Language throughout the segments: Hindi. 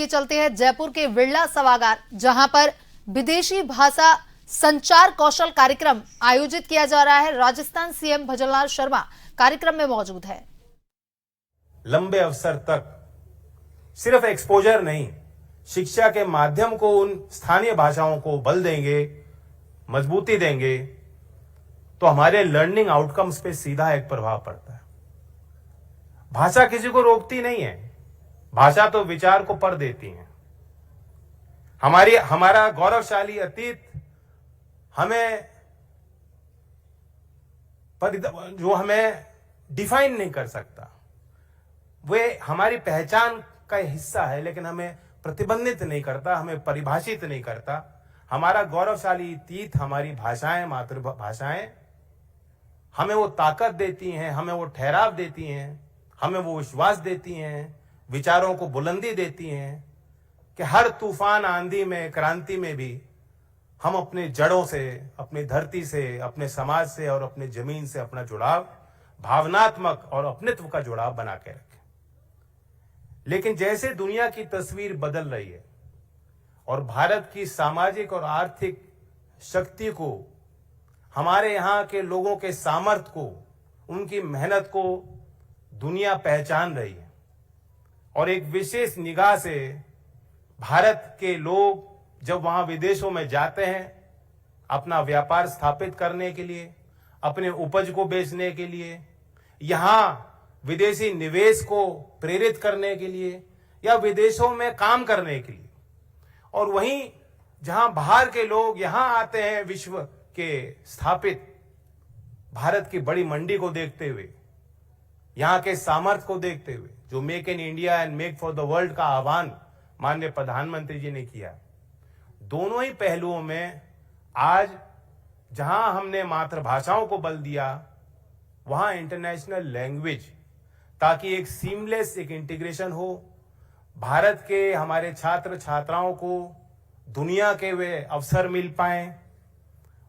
चलिए चलते हैं जयपुर के बिरला सभागार, जहां पर विदेशी भाषा संचार कौशल कार्यक्रम आयोजित किया जा रहा है। राजस्थान सीएम भजनलाल शर्मा कार्यक्रम में मौजूद है। लंबे अवसर तक सिर्फ एक्सपोजर नहीं, शिक्षा के माध्यम को उन स्थानीय भाषाओं को बल देंगे, मजबूती देंगे, तो हमारे लर्निंग आउटकम्स पे सीधा एक प्रभाव पड़ता है। भाषा किसी को रोकती नहीं है, भाषा तो विचार को पर देती है। हमारा गौरवशाली अतीत जो हमें डिफाइन नहीं कर सकता, वे हमारी पहचान का हिस्सा है, लेकिन हमें प्रतिबंधित नहीं करता, हमें परिभाषित नहीं करता। हमारा गौरवशाली अतीत, हमारी भाषाएं, मातृभाषाएं हमें वो ताकत देती हैं, हमें वो ठहराव देती हैं, हमें वो विश्वास देती हैं, विचारों को बुलंदी देती हैं कि हर तूफान आंधी में, क्रांति में भी हम अपने जड़ों से, अपनी धरती से, अपने समाज से और अपने जमीन से अपना जुड़ाव, भावनात्मक और अपनित्व का जुड़ाव बना के रखें। लेकिन जैसे दुनिया की तस्वीर बदल रही है और भारत की सामाजिक और आर्थिक शक्ति को, हमारे यहाँ के लोगों के सामर्थ्य को, उनकी मेहनत को दुनिया पहचान रही है और एक विशेष निगाह से भारत के लोग जब वहां विदेशों में जाते हैं अपना व्यापार स्थापित करने के लिए, अपने उपज को बेचने के लिए, यहां विदेशी निवेश को प्रेरित करने के लिए या विदेशों में काम करने के लिए, और वहीं जहां बाहर के लोग यहां आते हैं विश्व के स्थापित भारत की बड़ी मंडी को देखते हुए, यहां के सामर्थ्य को देखते हुए, जो make in India and make for the world का आह्वान माननीय प्रधानमंत्री जी ने किया, दोनों ही पहलुओं में आज जहां हमने मातृभाषाओं को बल दिया, वहां इंटरनेशनल लैंग्वेज, ताकि एक सीमलेस, एक इंटीग्रेशन हो, भारत के हमारे छात्र छात्राओं को दुनिया के वे अवसर मिल पाए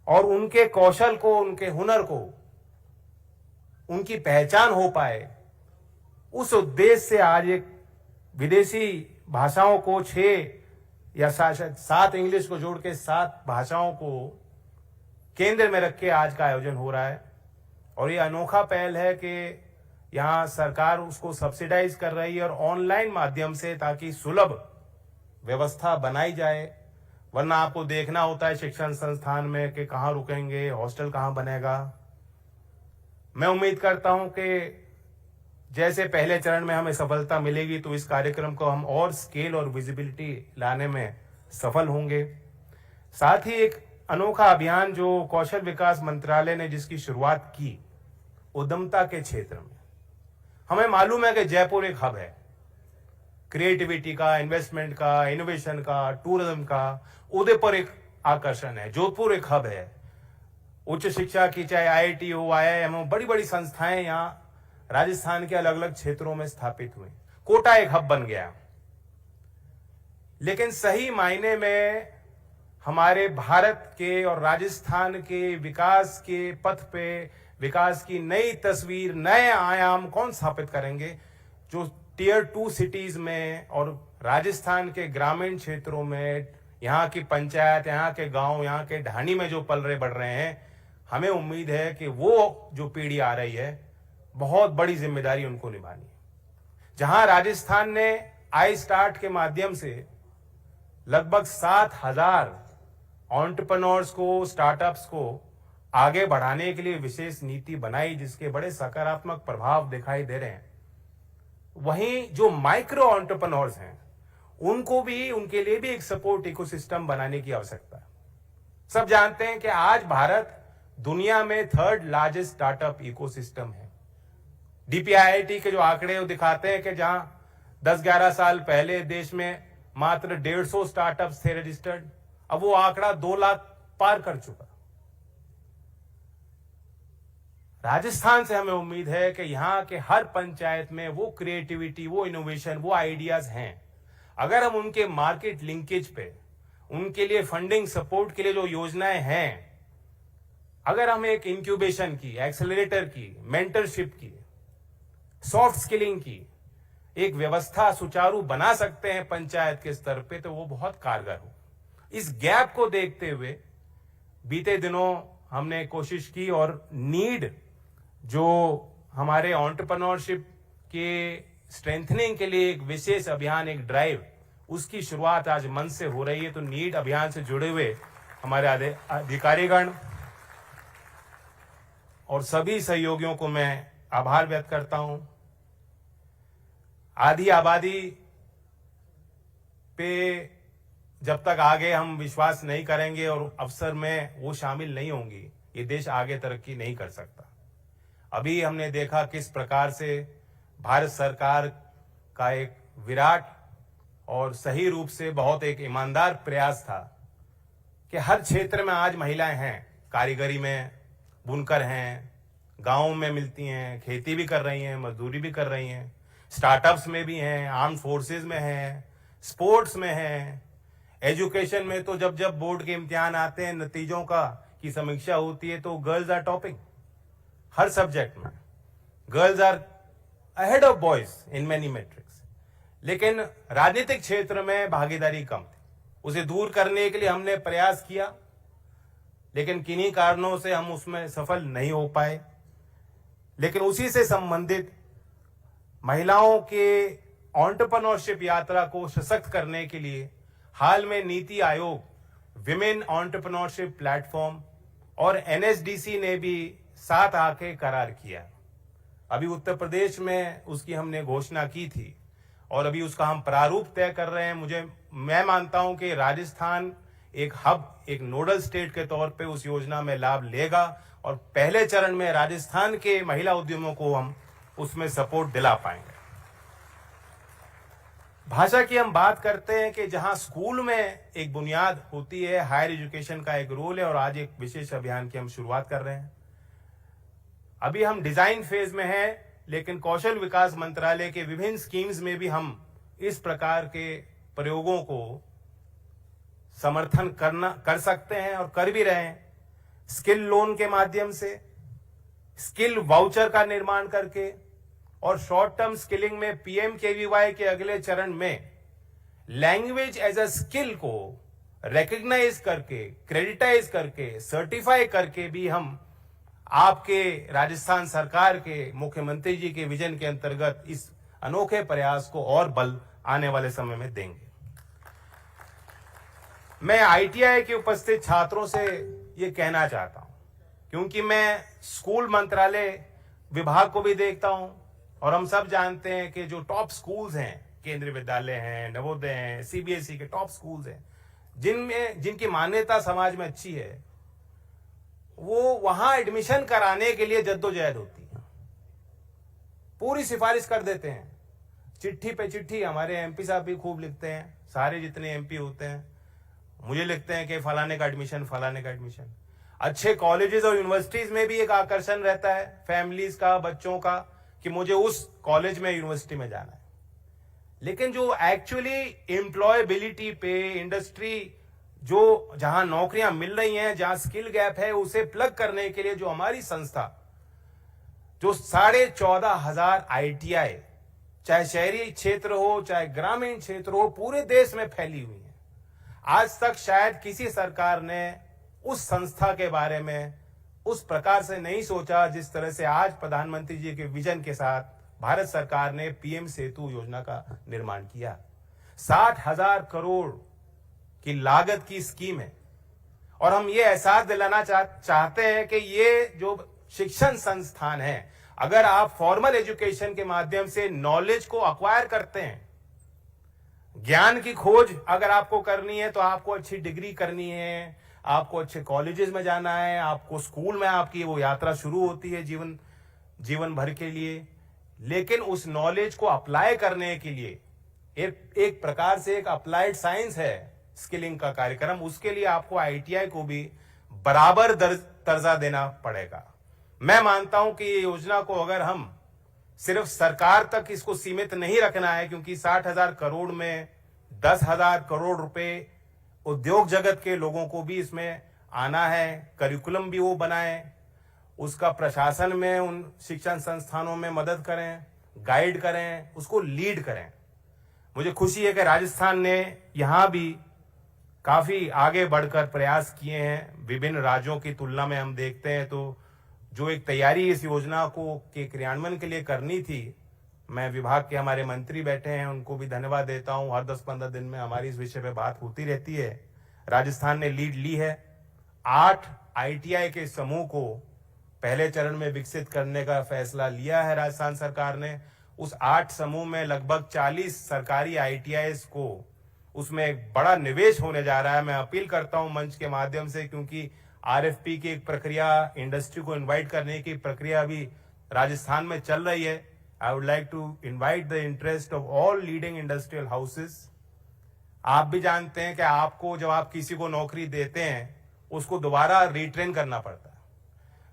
और उनके कौशल को, उनके हुनर को, उनकी पहचान हो पाए। उस उद्देश्य से आज एक विदेशी भाषाओं को 6 या 7 इंग्लिश को जोड़ के 7 भाषाओं को केंद्र में रख के आज का आयोजन हो रहा है। और ये अनोखा पहल है कि यहाँ सरकार उसको सब्सिडाइज कर रही है और ऑनलाइन माध्यम से, ताकि सुलभ व्यवस्था बनाई जाए। वरना आपको देखना होता है शिक्षण संस्थान में कि कहाँ रुकेंगे, हॉस्टल कहाँ बनेगा। मैं उम्मीद करता हूं कि जैसे पहले चरण में हमें सफलता मिलेगी, तो इस कार्यक्रम को हम और स्केल और विजिबिलिटी लाने में सफल होंगे। साथ ही एक अनोखा अभियान जो कौशल विकास मंत्रालय ने जिसकी शुरुआत की उद्यमता के क्षेत्र में, हमें मालूम है कि जयपुर एक हब है क्रिएटिविटी का, इन्वेस्टमेंट का, इनोवेशन का, टूरिज्म का। उदयपुर एक आकर्षण है, जोधपुर एक हब है उच्च शिक्षा की, चाहे आईआईटी हो, आईआईएम हो, बड़ी बड़ी संस्थाएं यहाँ राजस्थान के अलग अलग क्षेत्रों में स्थापित हुई। कोटा एक हब बन गया। लेकिन सही मायने में हमारे भारत के और राजस्थान के विकास के पथ पे, विकास की नई तस्वीर, नए आयाम कौन स्थापित करेंगे? जो टियर 2 सिटीज में और राजस्थान के ग्रामीण क्षेत्रों में, यहाँ की पंचायत, यहाँ के गांव, यहाँ के ढाणी में जो पल रहे बढ़ रहे हैं, हमें उम्मीद है कि वो जो पीढ़ी आ रही है, बहुत बड़ी जिम्मेदारी उनको निभानी है। जहां राजस्थान ने आई स्टार्ट के माध्यम से लगभग 7,000 एंटरप्रेन्योर्स को, स्टार्टअप्स को आगे बढ़ाने के लिए विशेष नीति बनाई, जिसके बड़े सकारात्मक प्रभाव दिखाई दे रहे हैं, वहीं जो माइक्रो एंटरप्रेन्योर्स हैं उनको भी, उनके लिए भी एक सपोर्ट इकोसिस्टम बनाने की आवश्यकता है। सब जानते हैं कि आज भारत दुनिया में 3rd लार्जेस्ट स्टार्टअप इकोसिस्टम है। डीपीआईआईटी के जो आंकड़े वो दिखाते हैं कि जहां 10-11 साल पहले देश में मात्र 150 स्टार्टअप्स थे रजिस्टर्ड, अब वो आंकड़ा 2 लाख पार कर चुका। राजस्थान से हमें उम्मीद है कि यहाँ के हर पंचायत में वो क्रिएटिविटी, वो इनोवेशन, वो आइडियाज हैं। अगर हम उनके मार्केट लिंकेज पे, उनके लिए फंडिंग सपोर्ट के लिए जो योजनाएं हैं, अगर हम एक इंक्यूबेशन की, एक्सेलरेटर की, मेंटरशिप की, सॉफ्ट स्किलिंग की, एक व्यवस्था सुचारू बना सकते हैं पंचायत के स्तर पे, तो वो बहुत कारगर हो। इस गैप को देखते हुए बीते दिनों हमने कोशिश की और नीड जो हमारे एंटरप्रेन्योरशिप के स्ट्रेंथनिंग के लिए एक विशेष अभियान, एक ड्राइव, उसकी शुरुआत आज मंच से हो रही है। तो नीड अभियान से जुड़े हुए हमारे अधिकारीगण और सभी सहयोगियों को मैं आभार व्यक्त करता हूं। आधी आबादी पे जब तक आगे हम विश्वास नहीं करेंगे और अवसर में वो शामिल नहीं होंगी, ये देश आगे तरक्की नहीं कर सकता। अभी हमने देखा किस प्रकार से भारत सरकार का एक विराट और सही रूप से बहुत एक ईमानदार प्रयास था कि हर क्षेत्र में आज महिलाएं हैं, कारीगरी में बुनकर हैं, गांवों में मिलती हैं, खेती भी कर रही हैं, मजदूरी भी कर रही हैं, स्टार्टअप्स में भी हैं, आर्म्ड फोर्सेस में हैं, स्पोर्ट्स में हैं, एजुकेशन में तो जब जब बोर्ड के इम्तिहान आते हैं, नतीजों की समीक्षा होती है तो गर्ल्स आर टॉपिंग हर सब्जेक्ट में। Girls are ahead of boys in many metrics. लेकिन राजनीतिक क्षेत्र में भागीदारी कम थी। उसे दूर करने के लिए हमने प्रयास किया, लेकिन किन्हीं कारणों से हम उसमें सफल नहीं हो पाए। लेकिन उसी से संबंधित महिलाओं के एंटरप्रेन्योरशिप यात्रा को सशक्त करने के लिए हाल में NITI Aayog, women entrepreneurship platform और एनएसडीसी ने भी साथ आके करार किया। अभी उत्तर प्रदेश में उसकी हमने घोषणा की थी और अभी उसका हम प्रारूप तय कर रहे हैं। मैं मानता हूं कि राजस्थान एक हब, एक नोडल स्टेट के तौर पे उस योजना में लाभ लेगा और पहले चरण में राजस्थान के महिला उद्यमों को हम उसमें सपोर्ट दिला पाएंगे। भाषा की हम बात करते हैं कि जहां स्कूल में एक बुनियाद होती है, हायर एजुकेशन का एक रोल है और आज एक विशेष अभियान की हम शुरुआत कर रहे हैं। अभी हम डिजाइन फेज में हैं, लेकिन कौशल विकास मंत्रालय के विभिन्न स्कीम्स में भी हम इस प्रकार के प्रयोगों को समर्थन कर सकते हैं और कर भी रहे हैं। स्किल लोन के माध्यम से, स्किल वाउचर का निर्माण करके और शॉर्ट टर्म स्किलिंग में पीएमकेवीवाई के अगले चरण में लैंग्वेज एज अ स्किल को रिकॉग्नाइज करके, क्रेडिटाइज करके, सर्टिफाई करके भी हम आपके राजस्थान सरकार के मुख्यमंत्री जी के विजन के अंतर्गत इस अनोखे प्रयास को और बल आने वाले समय में देंगे। मैं आईटीआई के उपस्थित छात्रों से ये कहना चाहता हूं, क्योंकि मैं स्कूल मंत्रालय विभाग को भी देखता हूं और हम सब जानते हैं कि जो टॉप स्कूल्स हैं, केंद्रीय विद्यालय हैं, नवोदय हैं, सीबीएसई के टॉप स्कूल्स हैं, जिनकी मान्यता समाज में अच्छी है, वो वहां एडमिशन कराने के लिए जद्दोजहद होती है। पूरी सिफारिश कर देते हैं, चिट्ठी पे चिट्ठी। हमारे एमपी साहब भी खूब लिखते हैं, सारे जितने एमपी होते हैं मुझे लिखते हैं कि फलाने का एडमिशन, फलाने का एडमिशन। अच्छे कॉलेजेस और यूनिवर्सिटीज में भी एक आकर्षण रहता है फैमिलीज का, बच्चों का, कि मुझे उस कॉलेज में, यूनिवर्सिटी में जाना है। लेकिन जो एक्चुअली एम्प्लॉयबिलिटी पे, इंडस्ट्री जो जहां नौकरियां मिल रही हैं, जहां स्किल गैप है, उसे प्लग करने के लिए जो हमारी संस्था, जो 14,500 आईटीआई, चाहे शहरी क्षेत्र हो चाहे ग्रामीण क्षेत्र हो, पूरे देश में फैली हुई है। आज तक शायद किसी सरकार ने उस संस्था के बारे में उस प्रकार से नहीं सोचा जिस तरह से आज प्रधानमंत्री जी के विजन के साथ भारत सरकार ने पीएम सेतु योजना का निर्माण किया। 60,000 करोड़ की लागत की स्कीम है और हम ये एहसास दिलाना चाहते हैं कि ये जो शिक्षण संस्थान है, अगर आप फॉर्मल एजुकेशन के माध्यम से नॉलेज को अक्वायर करते हैं, ज्ञान की खोज अगर आपको करनी है, तो आपको अच्छी डिग्री करनी है, आपको अच्छे कॉलेजेस में जाना है, आपको स्कूल में आपकी वो यात्रा शुरू होती है जीवन भर के लिए। लेकिन उस नॉलेज को अप्लाई करने के लिए एक प्रकार से एक अप्लाइड साइंस है स्किलिंग का कार्यक्रम, उसके लिए आपको आईटीआई को भी बराबर दर्जा देना पड़ेगा। मैं मानता हूं कि ये योजना को अगर हम सिर्फ सरकार तक इसको सीमित नहीं रखना है, क्योंकि 60,000 करोड़ में 10,000 करोड़ रुपए उद्योग जगत के लोगों को भी इसमें आना है, करिकुलम भी वो बनाएं, उसका प्रशासन में उन शिक्षण संस्थानों में मदद करें, गाइड करें, उसको लीड करें। मुझे खुशी है कि राजस्थान ने यहां भी काफी आगे बढ़कर प्रयास किए हैं। विभिन्न राज्यों की तुलना में हम देखते हैं तो जो एक तैयारी इस योजना को के क्रियान्वयन के लिए करनी थी, मैं विभाग के हमारे मंत्री बैठे हैं उनको भी धन्यवाद देता हूं। हर 10-15 दिन में हमारी इस विषय पे बात होती रहती है। राजस्थान ने लीड ली है। 8 ITI के समूह को पहले चरण में विकसित करने का फैसला लिया है राजस्थान सरकार ने। उस 8 समूह में लगभग 40 सरकारी ITIs को उसमें एक बड़ा निवेश होने जा रहा है। मैं अपील करता हूं मंच के माध्यम से, क्योंकि RFP की एक प्रक्रिया, इंडस्ट्री को इनवाइट करने की प्रक्रिया भी राजस्थान में चल रही है। I would like to invite the interest of all leading industrial houses. आप भी जानते हैं कि आपको जब आप किसी को नौकरी देते हैं उसको दोबारा रिट्रेन करना पड़ता है।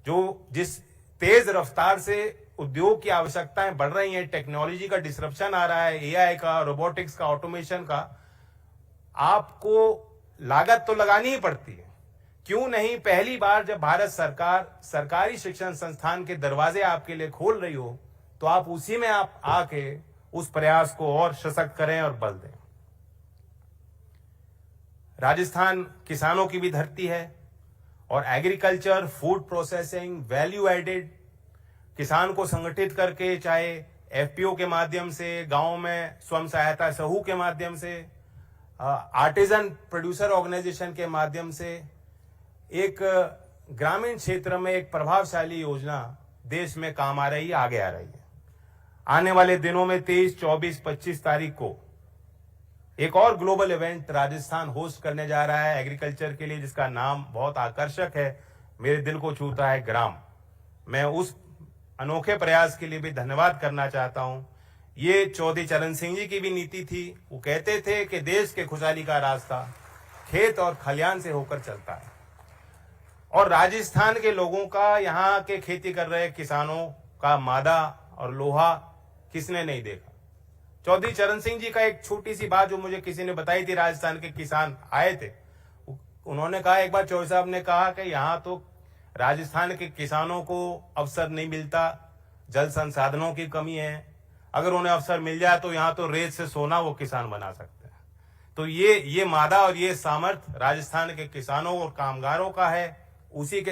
जो जिस तेज रफ्तार से उद्योग की आवश्यकताएं बढ़ रही हैं, टेक्नोलॉजी का डिसरप्शन आ रहा है, AI का, रोबोटिक्स का, ऑटोमेशन का, आपको लागत तो लगानी ही पड़ती है। क्यों नहीं पहली बार जब भारत सरकार सरकारी शिक्षण संस्थान के दरवाजे आपके लिए खोल रही हो तो आप उसी में आप आके उस प्रयास को और सशक्त करें और बल दें। राजस्थान किसानों की भी धरती है और agriculture, food processing, value added, किसान को संगठित करके, चाहे FPO के माध्यम से, गांव में स्वयं सहायता समूह के माध्यम से, आर्टिजन प्रोड्यूसर ऑर्गेनाइजेशन के माध्यम से, एक ग्रामीण क्षेत्र में एक प्रभावशाली योजना देश में काम आ रही है, आगे आ रही है। आने वाले दिनों में 23, 24, 25 तारीख को एक और ग्लोबल इवेंट राजस्थान होस्ट करने जा रहा है एग्रीकल्चर के लिए, जिसका नाम बहुत आकर्षक है, मेरे दिल को छूता है, ग्राम। मैं उस अनोखे प्रयास के लिए भी धन्यवाद करना चाहता हूं। ये चौधरी चरण सिंह जी की भी नीति थी। वो कहते थे कि देश के खुशहाली का रास्ता खेत और खलियान से होकर चलता है, और राजस्थान के लोगों का, यहाँ के खेती कर रहे किसानों का मादा और लोहा किसने नहीं देखा। चौधरी चरण सिंह जी का एक छोटी सी बात जो मुझे किसी ने बताई थी, राजस्थान के किसान आए थे, उन्होंने कहा, एक बार चौधरी साहब ने कहा कि यहाँ तो राजस्थान के किसानों को अवसर नहीं मिलता, जल संसाधनों की कमी है, अगर उन्हें अवसर मिल जाए तो यहाँ तो रेत से सोना वो किसान बना सकते हैं। तो ये मादा और ये सामर्थ्य राजस्थान के किसानों और कामगारों का है। उसी के